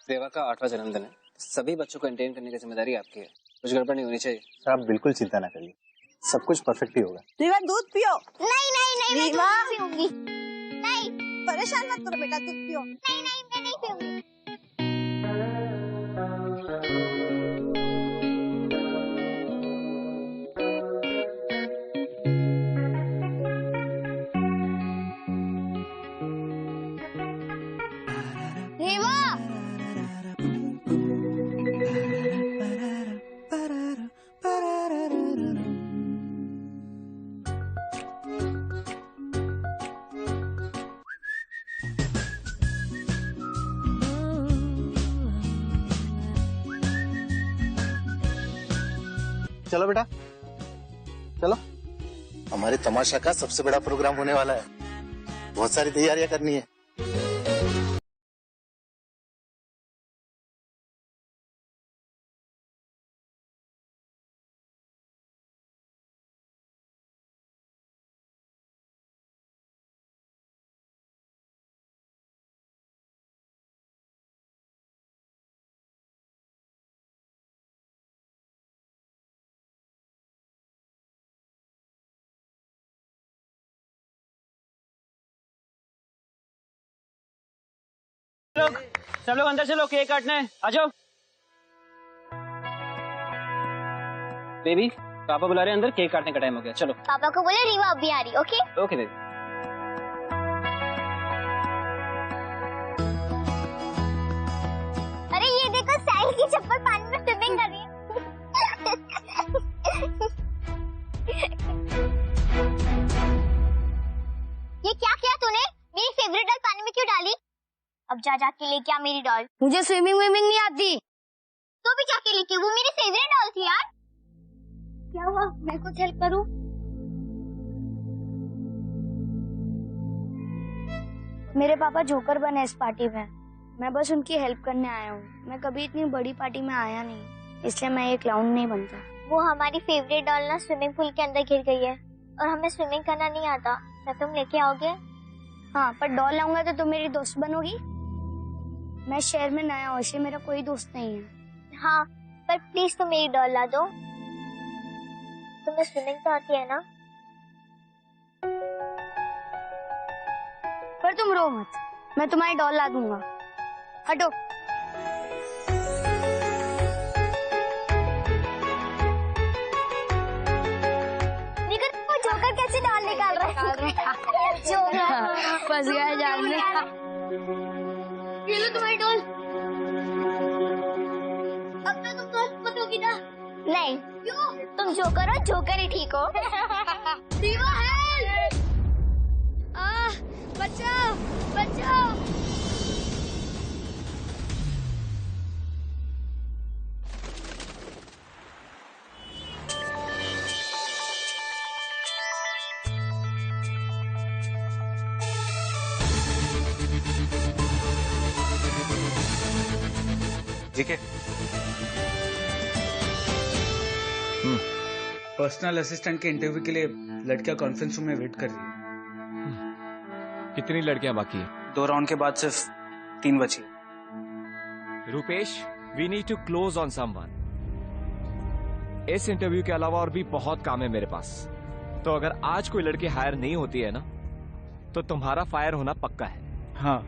रेवा का 8वां जन्मदिन है। सभी बच्चों को एंटरटेन करने की जिम्मेदारी आपकी है। कुछ गड़बड़ नहीं होनी चाहिए। सर आप बिल्कुल चिंता ना करिए, सब कुछ परफेक्ट ही होगा। रीवा दूध पियो। नहीं नहीं नहीं रीवा मैं पीऊंगी। नहीं परेशान मत करो बेटा, दूध पियो। नहीं नहीं मैं नहीं पीऊंगी। चलो बेटा चलो, हमारे तमाशा का सबसे बड़ा प्रोग्राम होने वाला है, बहुत सारी तैयारियां करनी है। सब लोग अंदर चलो, केक काटना है। आ जाओ। बेबी पापा बुला रहे हैं अंदर, केक काटने का टाइम हो गया। चलो पापा को बोले रीवा अभी आ रही। Okay okay baby. अरे ये देखो साहिल की चप्पल पानी में स्विमिंग कर रही है। ये क्या किया तूने? मेरी फेवरेट डॉल पानी में क्यों डाली? अब जा जाके लेके आ मेरी डॉल। मुझे स्विमिंग विमिंग नहीं आती। तो भी जाके लेके, वो मेरी फेवरेट डॉल थी यार। क्या हुआ, मैं कुछ हेल्प करूं? मेरे पापा जोकर बने इस पार्टी में, मैं बस उनकी हेल्प करने आया हूँ। मैं कभी इतनी बड़ी पार्टी में आया नहीं, इसलिए मैं ये क्लाउन नहीं बनता। वो हमारी फेवरेट डॉल ना स्विमिंग पूल के अंदर गिर गई है और हमें स्विमिंग करना नहीं आता। क्या तुम लेके आओगे? हाँ, पर डॉल लाऊंगा तो तुम मेरी दोस्त बनोगी। मैं शहर में नया हूँ, इसलिए मेरा कोई दोस्त नहीं है। हाँ, पर प्लीज तुम मेरी डॉल ला दो। तुम्हें स्विमिंग तो आती है ना? पर तुम रो मत, मैं तुम्हारी डॉल ला दूंगा। हटो। निकल, वो जोकर कैसे डॉल निकाल रहा है? जोकर फंस गया जाल में। ये लो तुम्हारी डॉल। अब तो तुम दोस्त बनोगी ना? नहीं। क्यों? तुम जोकर हो, जोकर ही ठीक हो। रीवा हेल्प! बचाओ बचाओ। ठीक है। पर्सनल असिस्टेंट के इंटरव्यू के लिए लड़कियां कॉन्फ्रेंस रूम में वेट कर रही है। कितनी लड़कियां बाकी है? 2 राउंड के बाद सिर्फ 3 बची। Rupesh, we need to close on someone. इस इंटरव्यू के अलावा और भी बहुत काम है मेरे पास। तो अगर आज कोई लड़की हायर नहीं होती है ना, तो तुम्हारा फायर होना पक्का है। हाँ,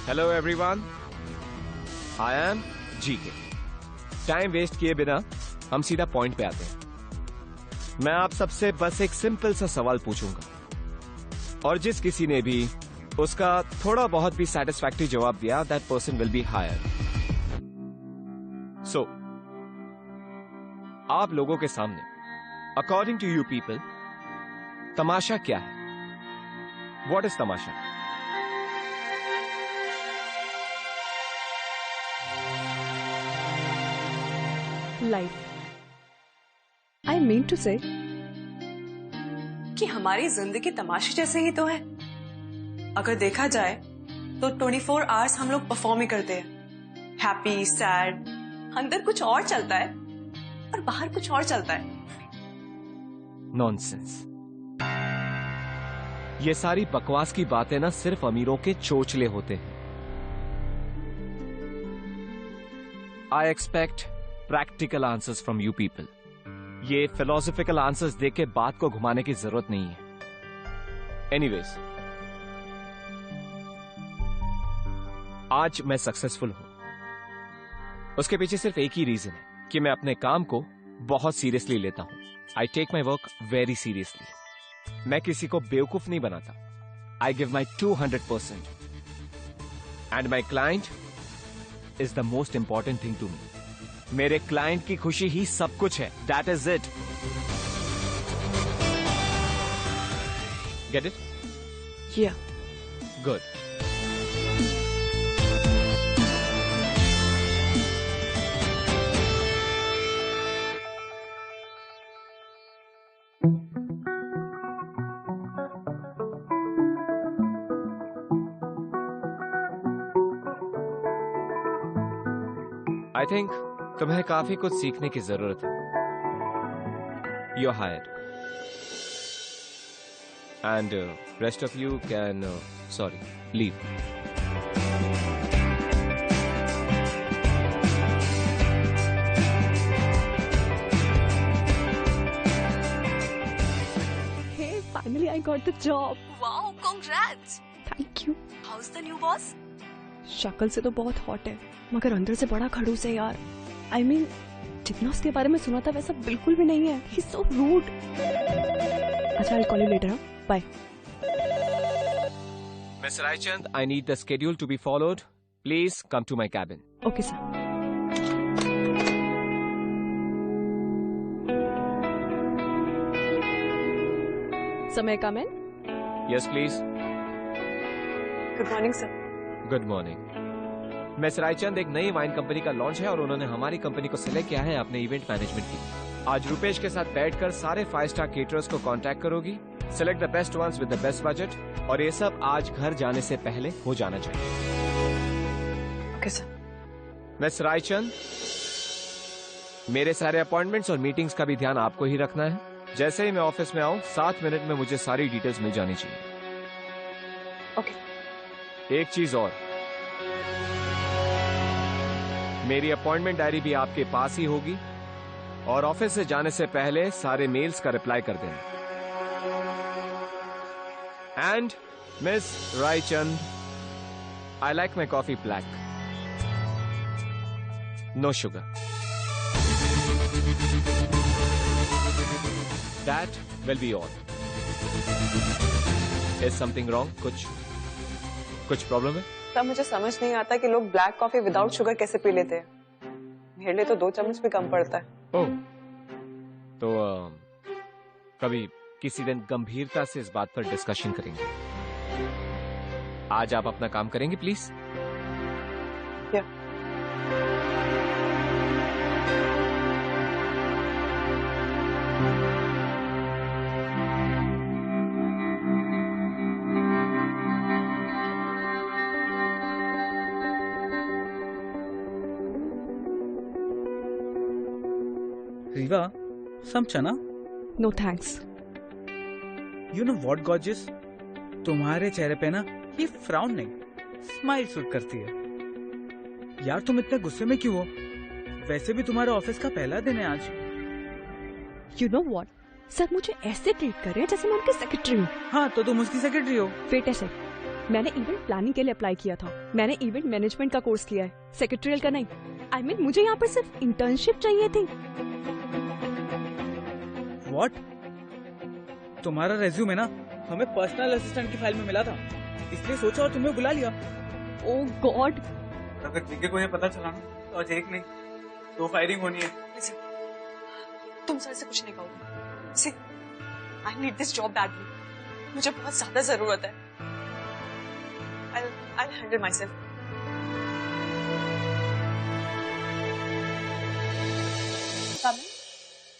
hello everyone, I am GK. Time waste किए बिना हम सीधा पॉइंट पे आते हैं। मैं आप सबसे बस एक सिंपल सा सवाल पूछूंगा और जिस किसी ने भी उसका थोड़ा बहुत भी सेटिस्फैक्टरी जवाब दिया, that person will be hire. So आप लोगों के सामने, अकॉर्डिंग टू यू पीपल, तमाशा क्या है? What is tamasha? Life, I mean to say कि हमारी जिंदगी तमाशे जैसे ही तो है। अगर देखा जाए तो 24 आवर्स हम लोग परफॉर्म ही करते हैं। हैप्पी, सैड, अंदर कुछ और चलता है और बाहर कुछ और चलता है। नॉनसेंस। ये सारी बकवास की बातें ना सिर्फ अमीरों के चोचले होते हैं। I expect practical answers from you people. ये फिलोसॉफिकल आंसर्स देख के बात को घुमाने की जरूरत नहीं है। एनीवेज, आज मैं सक्सेसफुल हूं। उसके पीछे सिर्फ एक ही रीजन है कि मैं अपने काम को बहुत सीरियसली लेता हूं। I take my work very seriously. मैं किसी को बेवकूफ नहीं बनाता। I give my 200%। And my client is the most important thing to me. मेरे क्लाइंट की खुशी ही सब कुछ है। That is it. Get it? Yeah good. I think तुम्हें काफी कुछ सीखने की जरूरत है। You are hired and rest of you can leave. Hey, finally I got the job. Wow, congrats. Thank you. How's the new boss? शक्ल से तो बहुत हॉट है मगर अंदर से बड़ा खड़ूस है यार। I mean, जितना उसके बारे में सुना था वैसा बिल्कुल भी नहीं है। He's so rude. अच्छा, I'll call you later. Bye. Miss Raichand, I need the schedule to be followed. Please come to my cabin. Okay, sir. May I come in? Yes, please. Good morning, sir. Good morning. Miss Raichand, एक नई wine company का launch है और उन्होंने हमारी company को select किया है अपने इवेंट मैनेजमेंट के लिए। आज रुपेश के साथ बैठकर सारे 5 स्टार केटरर्स को कांटेक्ट करोगी। Select the best ones with the best budget और ये सब आज घर जाने से पहले हो जाना चाहिए। Okay, sir. मिस रायचंद, मेरे सारे अपॉइंटमेंट्स और मीटिंग्स का भी ध्यान आपको ही रखना है। जैसे ही मैं ऑफिस में आऊं 7 मिनट में मुझे सारी डिटेल्स मिल जानी चाहिए। Okay. एक चीज और, मेरी अपॉइंटमेंट डायरी भी आपके पास ही होगी और ऑफिस से जाने से पहले सारे मेल्स का रिप्लाई कर देना। And Miss Raichand, I like my coffee black, no sugar. That will be all. Is something wrong? कुछ प्रॉब्लम है? तब मुझे समझ नहीं आता कि लोग ब्लैक कॉफी विदाउट शुगर कैसे पी लेते हैं। मेरे लिए तो 2 चम्मच भी कम पड़ता है। ओह, तो कभी किसी दिन गंभीरता से इस बात पर डिस्कशन करेंगे। आज आप अपना काम करेंगे प्लीज? या। Riva, some chana? No thanks. You know what, gorgeous? तुम्हारे चेहरे पे ना ये फ्राउन नहीं, स्माइल सूट करती है। यार तुम इतने गुस्से में क्यों हो? वैसे भी तुम्हारे ऑफिस का पहला दिन है आज। You know what? सर मुझे ऐसे ट्रीट कर रहे हैं जैसे मैं उनकी सेक्रेटरी हूँ। हाँ, तो तुम उसकी सेक्रेटरी हो। वेट ए सेक, मैंने इवेंट प्लानिंग के लिए अप्लाई किया था। मैंने इवेंट मैनेजमेंट का कोर्स किया है, सेक्रेटरियल का नहीं। I mean, मुझे यहाँ पर सिर्फ इंटर्नशिप चाहिए थी। What? तुम्हारा रेज्यूमे ना हमें पर्सनल असिस्टेंट की फाइल में मिला था, इसलिए सोचा और तुम्हें बुला लिया। ओह गॉड, अगर जीके को ये पता चला ना तो आज एक नहीं 2 फायरिंग होनी है। तुम सर से कुछ नहीं कहोगे। See, I need this job badly. मुझे बहुत ज्यादा जरूरत है। I'll handle myself.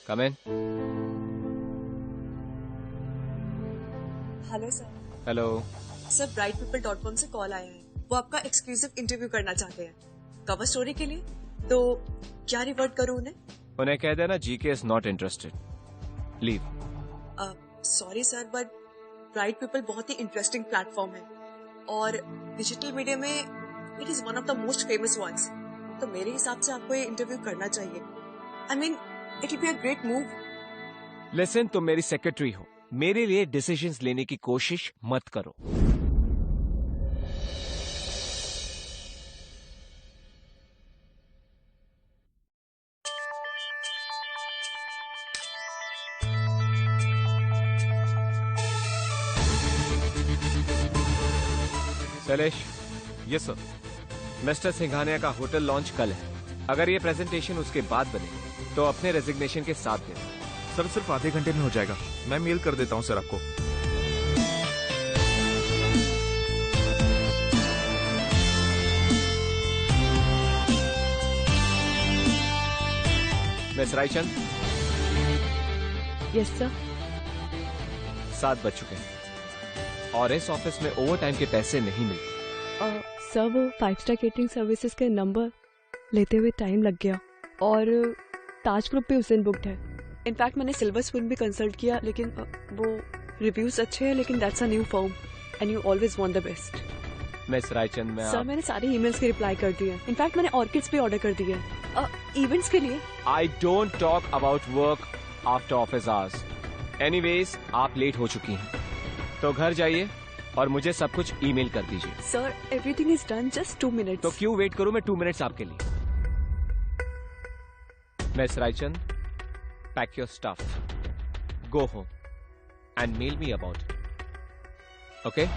Come in. Hello sir. Hello. Sir, brightpeople.com से कॉल आया है। वो आपका एक्सक्लूसिव इंटरव्यू करना चाहते हैं। कवर स्टोरी के लिए तो क्या रिवर्ट करूं उन्हें? उन्हें कह देना GK is not interested, leave. Sorry sir, but bright people बहुत ही इंटरेस्टिंग प्लेटफॉर्म है और डिजिटल मीडिया में it is one of the most famous ones. तो मेरे हिसाब से आपको ये इंटरव्यू करना चाहिए। I mean it will be a great move. Listen, तुम मेरी सेक्रेटरी हो, मेरे लिए डिसीजंस लेने की कोशिश मत करो। Shailesh. Yes sir. Mister Singhania का होटल लॉन्च कल है। अगर ये प्रेजेंटेशन उसके बाद बने तो अपने रेजिग्नेशन के साथ देना। सर सिर्फ आधे घंटे में हो जाएगा, मैं मेल कर देता हूँ सर आपको। मिस रायचंद। Yes sir. 7 बज चुके हैं और इस ऑफिस में ओवर टाइम के पैसे नहीं मिलते। सर वो 5 स्टार केटरिंग सर्विसेज के नंबर लेते हुए टाइम लग गया और ताज ग्रुप भी उस दिन बुकड है। इनफैक्ट मैंने सिल्वर स्पून भी कंसल्ट किया, लेकिन वो रिव्यूज अच्छे हैं, लेकिन that's a new firm and you always want the best. Miss Raichand, मैं सर मैंने सारे ईमेल्स के रिप्लाई कर दिए। इनफैक्ट मैंने ऑर्किड्स भी ऑर्डर कर दिए इवेंट्स के लिए। I don't talk about work after office hours. Anyways, आप लेट हो चुकी हैं, तो घर जाइए और मुझे सब कुछ ईमेल कर दीजिए। Sir everything is done, just 2 minutes. तो क्यों वेट करूं मैं 2 मिनट्स आपके लिए? Miss Raichand, pack your stuff, go home and mail me about it, okay?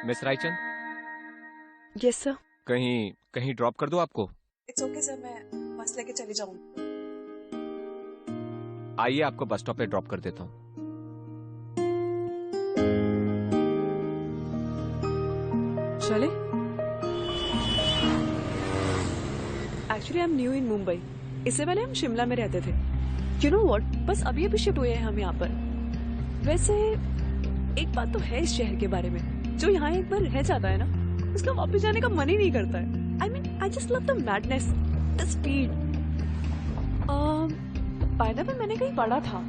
Miss Raichand. Yes sir. कहीं ड्रॉप कर दो आपको? इट्स ओके सर, मैं बस लेके चली जाऊंगी। आइए, आपको बस स्टॉप पे ड्रॉप कर देता हूँ। चले? Actually I am new in Mumbai. इससे पहले हम शिमला में रहते थे। यू नो व्हाट, बस अभी अभी शिफ्ट हुए हैं हम यहाँ पर। वैसे एक बात तो है इस शहर के बारे में, जो यहाँ एक बार रह जाता है ना, उसका वापस जाने का मन ही नहीं करता है। I mean I just love the madness, the speed. By the way, मैंने कहीं पढ़ा था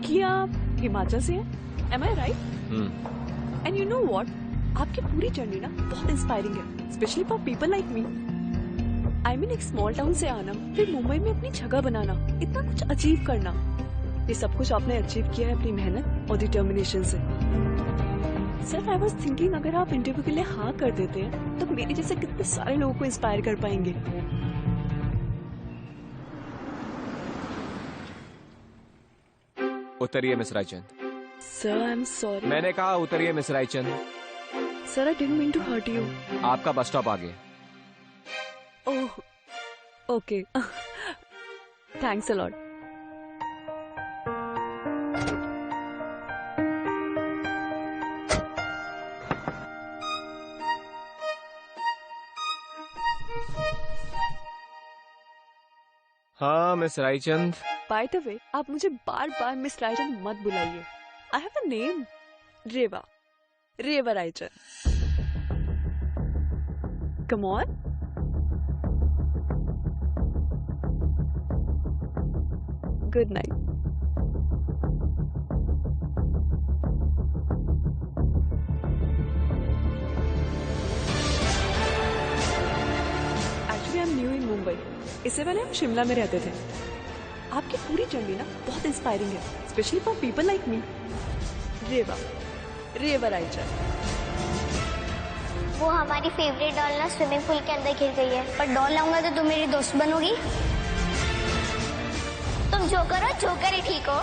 कि आप हिमाचल से हैं। Am I right? And you know what, आपकी पूरी जर्नी ना बहुत इंस्पायरिंग है, specially for people like me. I mean एक स्मॉल टाउन से आना, फिर मुंबई में अपनी जगह बनाना, इतना कुछ अचीव करना, ये सब कुछ आपने अचीव किया है अपनी मेहनत और डिटर्मिनेशन से। सर आई वाज थिंकिंग, अगर आप इंटरव्यू के लिए हाँ कर देते हैं तो मेरे जैसे कितने सारे लोगों को इंस्पायर कर पाएंगे। उतरिए miss Raichand. Sir I am sorry. मैंने कहा उतरिए miss Raichand. Sir I didn't mean to hurt you. आपका बस स्टॉप आ गया। Oh okay, thanks a lot. हाँ miss Raichand. By the way, आप मुझे बार बार मिस रायचंद मत बुलाइए। I have a name, Reva, Reva Raichand. Come on. Good night. Actually I am new in Mumbai. इससे पहले हम शिमला में रहते थे। आपकी पूरी जर्नी ना बहुत इंस्पायरिंग है, specially for people like me. Reva, Reva Raichand. वो हमारी फेवरेट डॉल ना स्विमिंग पूल के अंदर गिर गई है, पर डॉल लाऊंगा तो तुम मेरी दोस्त बनोगी। तुम जोकर हो, जोकर ही ठीक हो।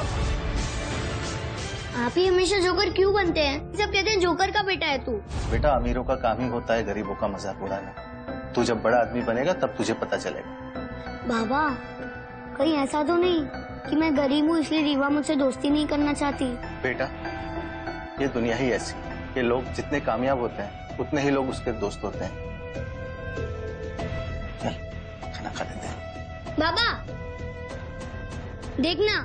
आप ही हमेशा जोकर क्यों बनते हैं? सब कहते हैं जोकर का बेटा है तू। बेटा, अमीरों का काम ही होता है गरीबों का मजाक उड़ाना। तू जब बड़ा आदमी बनेगा तब तुझे पता चलेगा। बाबा, कहीं ऐसा तो नहीं कि मैं गरीब हूँ इसलिए रीवा मुझसे दोस्ती नहीं करना चाहती? बेटा, ये दुनिया ही ऐसी, ये लोग जितने कामयाब होते हैं उतने ही लोग उसके दोस्त होते हैं। चल खाना खा लेते हैं। बाबा देखना,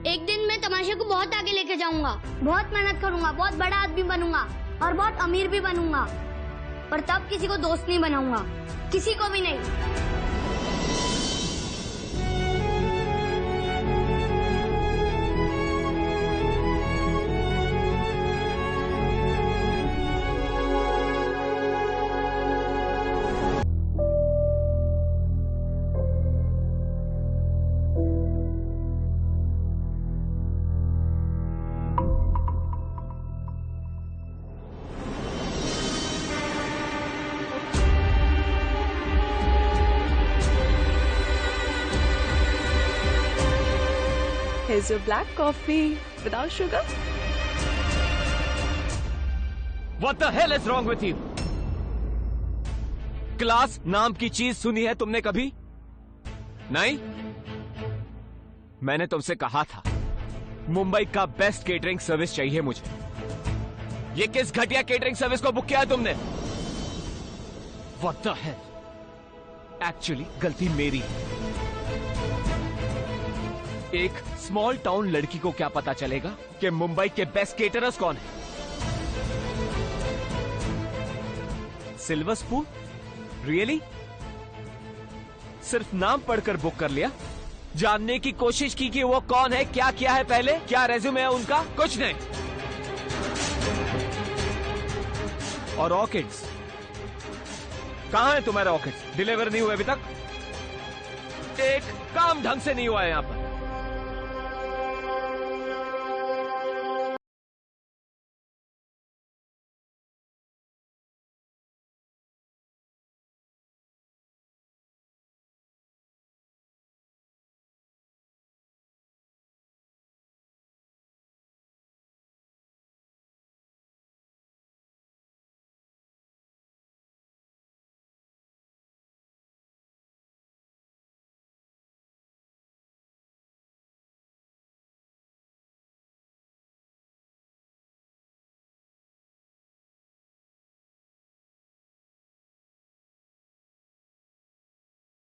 एक दिन मैं तमाशे को बहुत आगे लेके जाऊंगा। बहुत मेहनत करूंगा, बहुत बड़ा आदमी बनूंगा और बहुत अमीर भी बनूंगा। पर तब किसी को दोस्त नहीं बनाऊंगा, किसी को भी नहीं। Here's your black coffee without sugar. What the hell is wrong with you? Class नाम की चीज सुनी है तुमने कभी? नहीं? मैंने तुमसे कहा था मुंबई का बेस्ट केटरिंग सर्विस चाहिए मुझे। ये किस घटिया केटरिंग सर्विस को बुक किया है तुमने? What the hell? एक्चुअली गलती मेरी है। एक स्मॉल टाउन लड़की को क्या पता चलेगा कि मुंबई के बेस्ट केटरर्स कौन है? Silver spoon? रियली? सिर्फ नाम पढ़कर बुक कर लिया? जानने की कोशिश की कि वो कौन है, क्या किया है पहले, क्या रेज्यूमे है उनका? कुछ नहीं। और ऑर्किड्स कहां है तुम्हारे ऑर्किड्स? डिलीवर नहीं हुए अभी तक? एक काम ढंग से नहीं हुआ है यहां पर।